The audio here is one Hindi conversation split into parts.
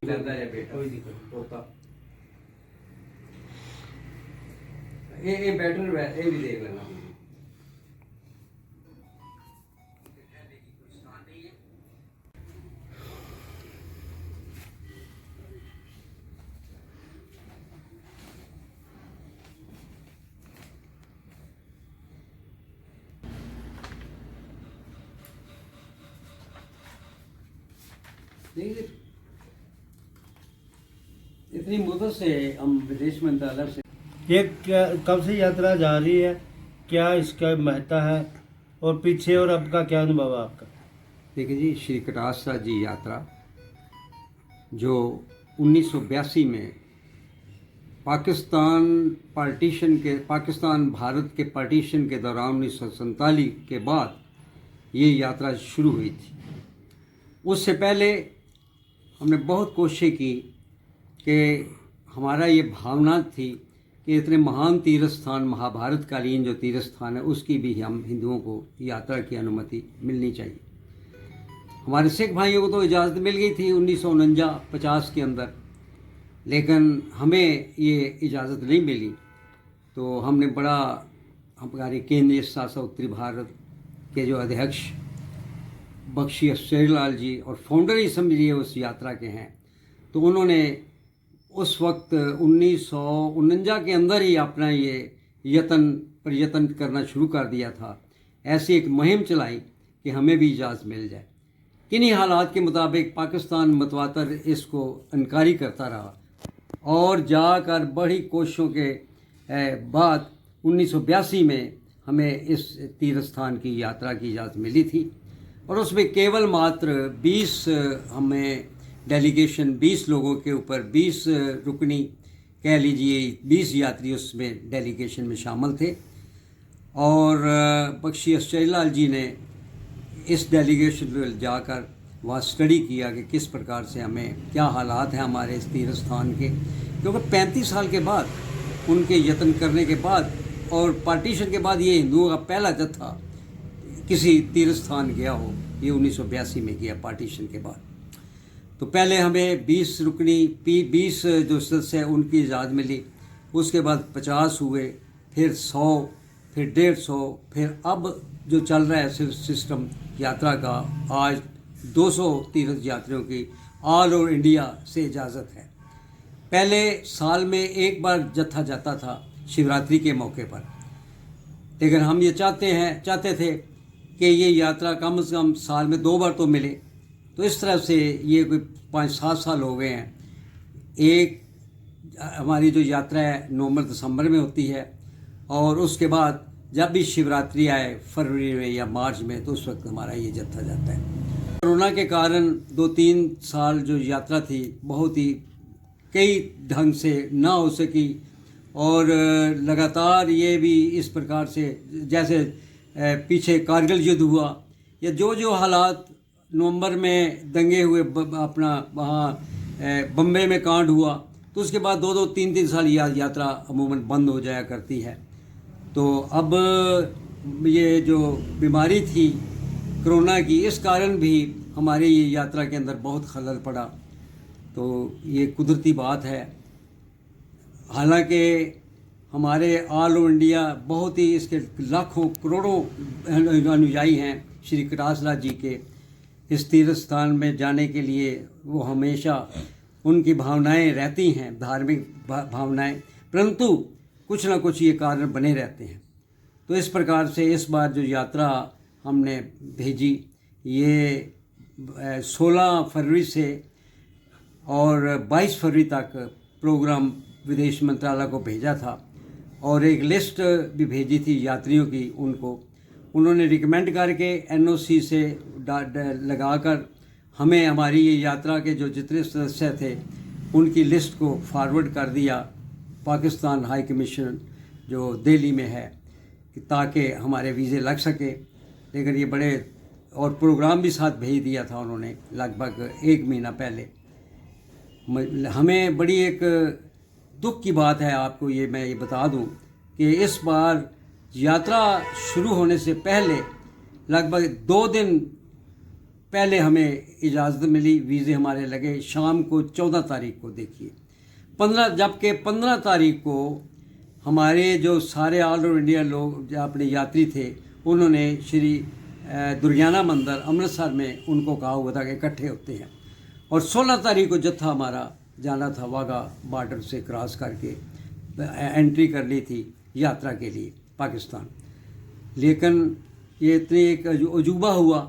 लेंदा है बेटा कोई दिक्कत पोता ये बेटर है ये भी देख लेना देखिए इतनी मुद्दत से हम विदेश मंत्रालय से ये क्या कब से यात्रा जा रही है, क्या इसका महत्व है और पीछे और अब का क्या अनुभव है आपका? देखिए जी, श्री कटासरा जी यात्रा जो 1982 में पाकिस्तान भारत के पार्टीशन के दौरान 1947 के बाद ये यात्रा शुरू हुई थी। उससे पहले हमने बहुत कोशिश की कि हमारा ये भावना थी कि इतने महान तीर्थ स्थान महाभारत कालीन जो तीर्थ स्थान है उसकी भी हम हिंदुओं को यात्रा की अनुमति मिलनी चाहिए। हमारे सिख भाइयों को तो इजाज़त मिल गई थी 1949-50 के अंदर, लेकिन हमें ये इजाज़त नहीं मिली। तो हमने बड़ा हमारे केंद्रीय शासन उत्तरी भारत के जो अध्यक्ष बख्शी आचार्यलाल जी और फाउंडर ही समझिए उस यात्रा के हैं, तो उन्होंने उस वक्त 1949 के अंदर ही अपना ये प्रयत्न करना शुरू कर दिया था। ऐसी एक मुहिम चलाई कि हमें भी इजाज़त मिल जाए। किन्हीं हालात के मुताबिक पाकिस्तान मतवातर इसको इनकारी करता रहा और जाकर बड़ी कोशिशों के बाद 1982 में हमें इस तीर्थ स्थान की यात्रा की इजाज़त मिली थी। और उसमें केवल मात्र 20 हमें डेलीगेशन 20 लोगों के ऊपर 20 रुकनी कह लीजिए 20 यात्री उसमें डेलीगेशन में शामिल थे। और बख्शी आचार्यलाल जी ने इस डेलीगेशन में जाकर वहाँ स्टडी किया कि किस प्रकार से हमें क्या हालात हैं हमारे इस तीर्थ स्थान के, क्योंकि 35 साल के बाद उनके यत्न करने के बाद और पार्टीशन के बाद ये हिंदुओं का पहला जत्था किसी तीर्थ स्थान गया हो, ये 1982 में गया पार्टीशन के बाद। तो पहले हमें 20 रुकनी 20 जो सदस्य हैं उनकी इजाज़त मिली, उसके बाद 50 हुए, फिर 100, फिर 150, फिर अब जो चल रहा है सिस्टम यात्रा का, आज 200 तीर्थ यात्रियों की ऑल ओवर इंडिया से इजाज़त है। पहले साल में एक बार जत्था जाता था शिवरात्रि के मौके पर, लेकिन हम ये चाहते थे कि ये यात्रा कम से कम साल में 2 बार तो मिले। तो इस तरह से ये कोई 5-7 साल हो गए हैं। एक हमारी जो यात्रा है नवंबर-दिसंबर में होती है और उसके बाद जब भी शिवरात्रि आए फरवरी में या मार्च में, तो उस वक्त हमारा ये जत्था जाता है। कोरोना के कारण 2-3 साल जो यात्रा थी बहुत ही कई ढंग से ना हो सकी और लगातार ये भी इस प्रकार से जैसे पीछे कारगिल युद्ध हुआ या जो हालात नवंबर में दंगे हुए अपना वहाँ बम्बे में कांड हुआ, तो उसके बाद 2-2, 3-3 साल यात्रा अमूमन बंद हो जाया करती है। तो अब ये जो बीमारी थी कोरोना की, इस कारण भी हमारी ये यात्रा के अंदर बहुत खलल पड़ा। तो ये कुदरती बात है। हालांकि हमारे ऑल ओवर इंडिया बहुत ही इसके लाखों करोड़ों अनुयायी हैं श्री कटासरा जी के। इस तीर्थ स्थान में जाने के लिए वो हमेशा उनकी भावनाएं रहती हैं, धार्मिक भावनाएं, परंतु कुछ ना कुछ ये कारण बने रहते हैं। तो इस प्रकार से इस बार जो यात्रा हमने भेजी, ये 16 फरवरी से और 22 फरवरी तक प्रोग्राम विदेश मंत्रालय को भेजा था और एक लिस्ट भी भेजी थी यात्रियों की। उन्होंने रिकमेंड करके NOC से लगाकर हमें हमारी ये यात्रा के जो जितने सदस्य थे उनकी लिस्ट को फॉरवर्ड कर दिया पाकिस्तान हाई कमीशन जो दिल्ली में है कि ताकि हमारे वीज़े लग सके। लेकिन ये बड़े और प्रोग्राम भी साथ भेज दिया था उन्होंने लगभग 1 महीना पहले। हमें बड़ी एक दुख की बात है, आपको ये मैं ये बता दूं कि इस बार यात्रा शुरू होने से पहले लगभग 2 दिन पहले हमें इजाज़त मिली, वीज़े हमारे लगे शाम को 14 तारीख को। देखिए 15, जबकि 15 तारीख को हमारे जो सारे ऑल ओवर इंडिया लोग जो अपने यात्री थे उन्होंने श्री दुर्गियाना मंदिर अमृतसर में उनको कहा हुआ था कि इकट्ठे होते हैं, और 16 तारीख को जत्था हमारा जाना था वाघा बॉर्डर से क्रॉस करके एंट्री कर ली थी यात्रा के लिए पाकिस्तान। लेकिन ये इतनी एक अजूबा हुआ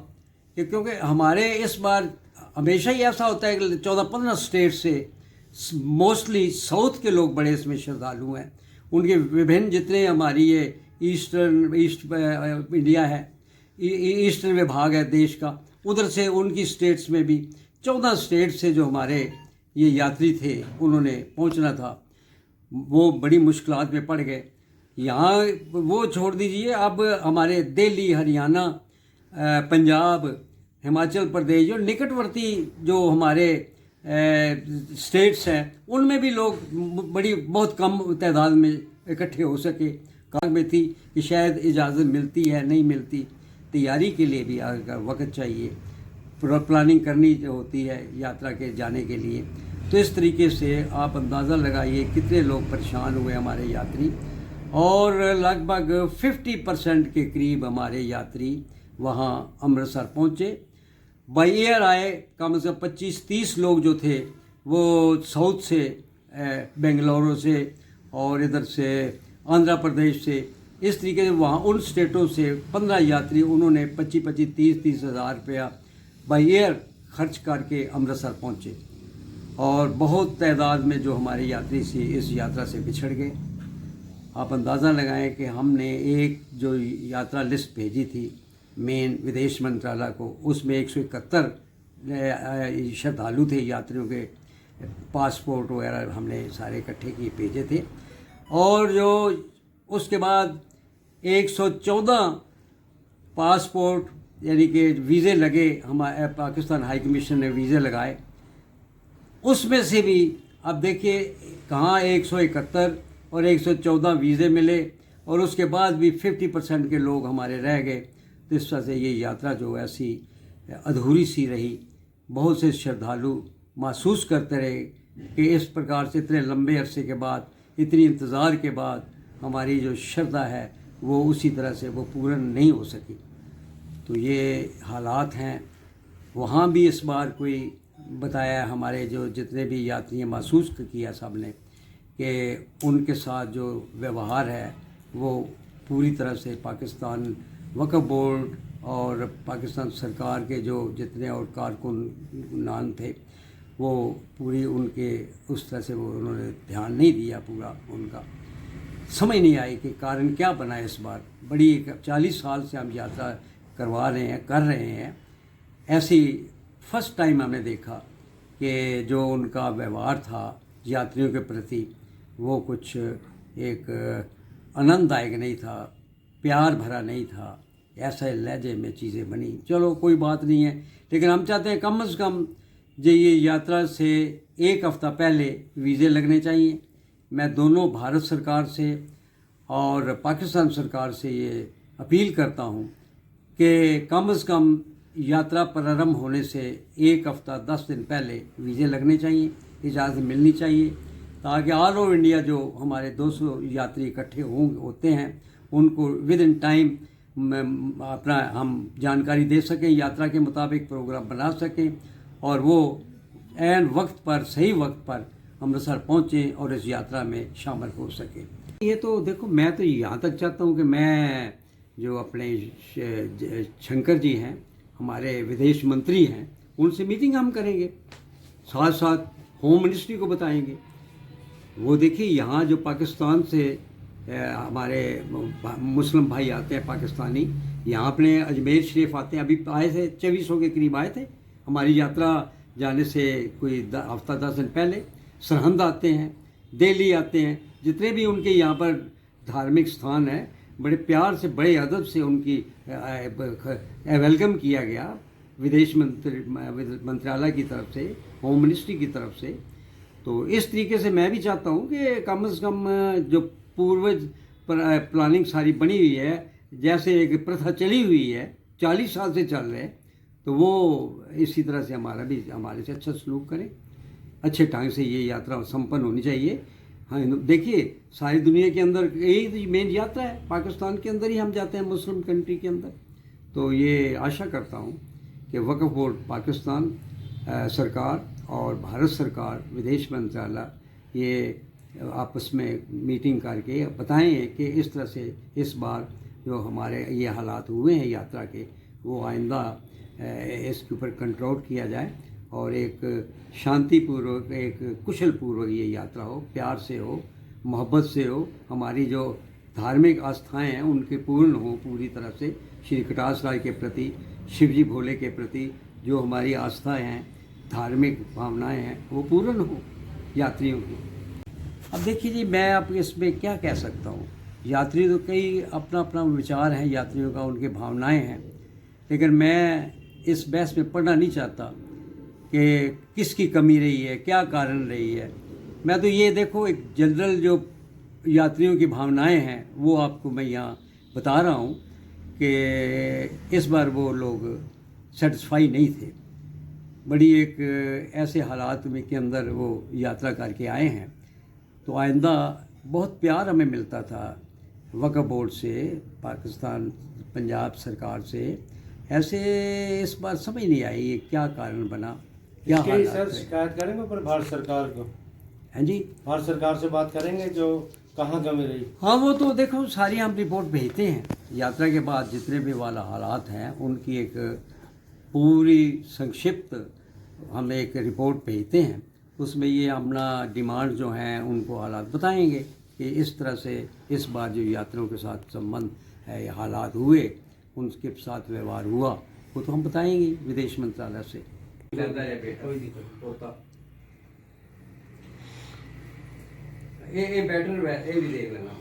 कि क्योंकि हमारे इस बार हमेशा ही ऐसा होता है कि 14-15 स्टेट से मोस्टली साउथ के लोग बड़े इसमें श्रद्धालु हैं। उनके विभिन्न जितने हमारी ये ईस्ट इंडिया है, ईस्टर्न विभाग है देश का, उधर से उनकी स्टेट्स में भी 14 स्टेट से जो हमारे ये यात्री थे उन्होंने पहुंचना था, वो बड़ी मुश्किलात में पड़ गए। यहाँ वो छोड़ दीजिए, अब हमारे दिल्ली, हरियाणा, पंजाब, हिमाचल प्रदेश और निकटवर्ती जो हमारे स्टेट्स हैं उनमें भी लोग बहुत कम तादाद में इकट्ठे हो सके। काग में थी कि शायद इजाज़त मिलती है नहीं मिलती, तैयारी के लिए भी अगर वक्त चाहिए, प्लानिंग करनी होती है यात्रा के जाने के लिए। तो इस तरीके से आप अंदाज़ा लगाइए कितने लोग परेशान हुए हमारे यात्री, और लगभग 50% के करीब हमारे यात्री वहाँ अमृतसर पहुँचे। बाई एयर आए कम से कम 25-30 लोग जो थे वो साउथ से, बेंगलुरु से और इधर से आंध्र प्रदेश से, इस तरीके से वहाँ उन स्टेटों से 15 यात्री उन्होंने 25-30 हज़ार रुपया बाई एयर खर्च करके अमृतसर पहुँचे, और बहुत तादाद में जो हमारे यात्री से इस यात्रा से बिछड़ गए। आप अंदाज़ा लगाएं कि हमने एक जो यात्रा लिस्ट भेजी थी मेन विदेश मंत्रालय को, उसमें 171 श्रद्धालु थे, यात्रियों के पासपोर्ट वगैरह हमने सारे इकट्ठे किए भेजे थे, और जो उसके बाद 114 पासपोर्ट यानी कि वीज़े लगे, हमारे पाकिस्तान हाई कमीशन ने वीज़े लगाए। उसमें से भी अब देखिए कहाँ 171 और 114 वीज़े मिले, और उसके बाद भी 50% के लोग हमारे रह गए। तो इस तरह से ये यात्रा जो ऐसी अधूरी सी रही। बहुत से श्रद्धालु महसूस करते रहे कि इस प्रकार से इतने लंबे अरसे के बाद, इतनी इंतज़ार के बाद हमारी जो श्रद्धा है वो उसी तरह से वो पूर्ण नहीं हो सकी। तो ये हालात हैं। वहाँ भी इस बार कोई बताया, हमारे जो जितने भी यात्री महसूस किया सब ने कि उनके साथ जो व्यवहार है वो पूरी तरह से पाकिस्तान वक्फ बोर्ड और पाकिस्तान सरकार के जो जितने और कारकुनान थे वो पूरी उनके उस तरह से वो उन्होंने ध्यान नहीं दिया। पूरा उनका समझ नहीं आई कि कारण क्या बना इस बार। बड़ी 40 साल से हम यात्रा करवा रहे हैं, कर रहे हैं, ऐसी फर्स्ट टाइम हमने देखा कि जो उनका व्यवहार था यात्रियों के प्रति वो कुछ एक आनंददायक नहीं था, प्यार भरा नहीं था, ऐसा लहजे में चीज़ें बनी। चलो कोई बात नहीं है, लेकिन हम चाहते हैं कम से कम जो ये यात्रा से 1 हफ़्ता पहले वीज़े लगने चाहिए। मैं दोनों भारत सरकार से और पाकिस्तान सरकार से ये अपील करता हूँ कि कम से कम यात्रा प्रारंभ होने से 1 हफ़्ता 10 दिन पहले वीज़े लगने चाहिए, इजाज़त मिलनी चाहिए, ताकि ऑल ओवर इंडिया जो हमारे 200 यात्री इकट्ठे होते हैं उनको विद इन टाइम अपना हम जानकारी दे सकें, यात्रा के मुताबिक प्रोग्राम बना सकें, और वो ऐन वक्त पर, सही वक्त पर अमृतसर पहुँचें और इस यात्रा में शामिल हो सकें। ये तो देखो, मैं तो यहाँ तक चाहता हूँ कि मैं जो अपने शंकर जी हैं, हमारे विदेश मंत्री हैं, उनसे मीटिंग हम करेंगे, साथ साथ होम मिनिस्ट्री को बताएंगे। वो देखिए यहाँ जो पाकिस्तान से हमारे मुस्लिम भाई आते हैं पाकिस्तानी, यहाँ अपने अजमेर शरीफ आते हैं, अभी आए थे 2400 के करीब आए थे हमारी यात्रा जाने से कोई हफ्ता 10 दिन पहले। सरहंद आते हैं, दिल्ली आते हैं, जितने भी उनके यहाँ पर धार्मिक स्थान है, बड़े प्यार से बड़े अदब से उनकी वेलकम किया गया विदेश मंत्रालय की तरफ से, होम मिनिस्ट्री की तरफ से। तो इस तरीके से मैं भी चाहता हूँ कि कम से कम जो पूर्वज प्लानिंग सारी बनी हुई है, जैसे एक प्रथा चली हुई है 40 साल से चल रहे हैं, तो वो इसी तरह से हमारे से अच्छा सलूक करें, अच्छे ढंग से ये यात्रा संपन्न होनी चाहिए। हाँ, देखिए सारी दुनिया के अंदर यही मेन यात्रा है, पाकिस्तान के अंदर ही हम जाते हैं, मुस्लिम कंट्री के अंदर। तो ये आशा करता हूँ कि वक्फ बोर्ड पाकिस्तान सरकार और भारत सरकार विदेश मंत्रालय ये आपस में मीटिंग करके बताएं कि इस तरह से इस बार जो हमारे ये हालात हुए हैं यात्रा के, वो आइंदा इसके ऊपर कंट्रोल किया जाए और एक शांतिपूर्वक, एक कुशल पूर्वक ये यात्रा हो, प्यार से हो, मोहब्बत से हो। हमारी जो धार्मिक आस्थाएं हैं उनके पूर्ण हो पूरी तरह से, श्री कटास राय के प्रति, शिवजी भोले के प्रति जो हमारी आस्थाएं हैं, धार्मिक भावनाएं हैं, वो पूर्ण हो यात्रियों की। अब देखिए जी, मैं अब इसमें क्या कह सकता हूँ, यात्री तो कई अपना अपना विचार है यात्रियों का, उनके भावनाएं हैं, लेकिन मैं इस बहस में पढ़ना नहीं चाहता कि किसकी कमी रही है, क्या कारण रही है। मैं तो ये देखो एक जनरल जो यात्रियों की भावनाएं हैं वो आपको मैं यहाँ बता रहा हूँ कि इस बार वो लोग सेटिस्फाई नहीं थे। बड़ी एक ऐसे हालात में के अंदर वो यात्रा करके आए हैं। तो आइंदा बहुत प्यार हमें मिलता था वक्फ बोर्ड से, पाकिस्तान पंजाब सरकार से, ऐसे इस बार समझ नहीं आई ये क्या कारण बना, क्या हालात सर है। शिकायत करेंगे ऊपर भारत सरकार को? हैं जी, भारत सरकार से बात करेंगे जो कहाँ कमी रही? हाँ वो तो देखो सारी हम रिपोर्ट भेजते हैं यात्रा के बाद, जितने भी वाला हालात हैं उनकी एक पूरी संक्षिप्त हम एक रिपोर्ट भेजते हैं। उसमें ये अपना डिमांड जो हैं उनको हालात बताएंगे कि इस तरह से इस बार जो यात्रियों के साथ संबंध है, हालात हुए, उनके साथ व्यवहार हुआ, वो तो हम बताएंगे विदेश मंत्रालय से। ये बेटर है, ये भी देख लेना।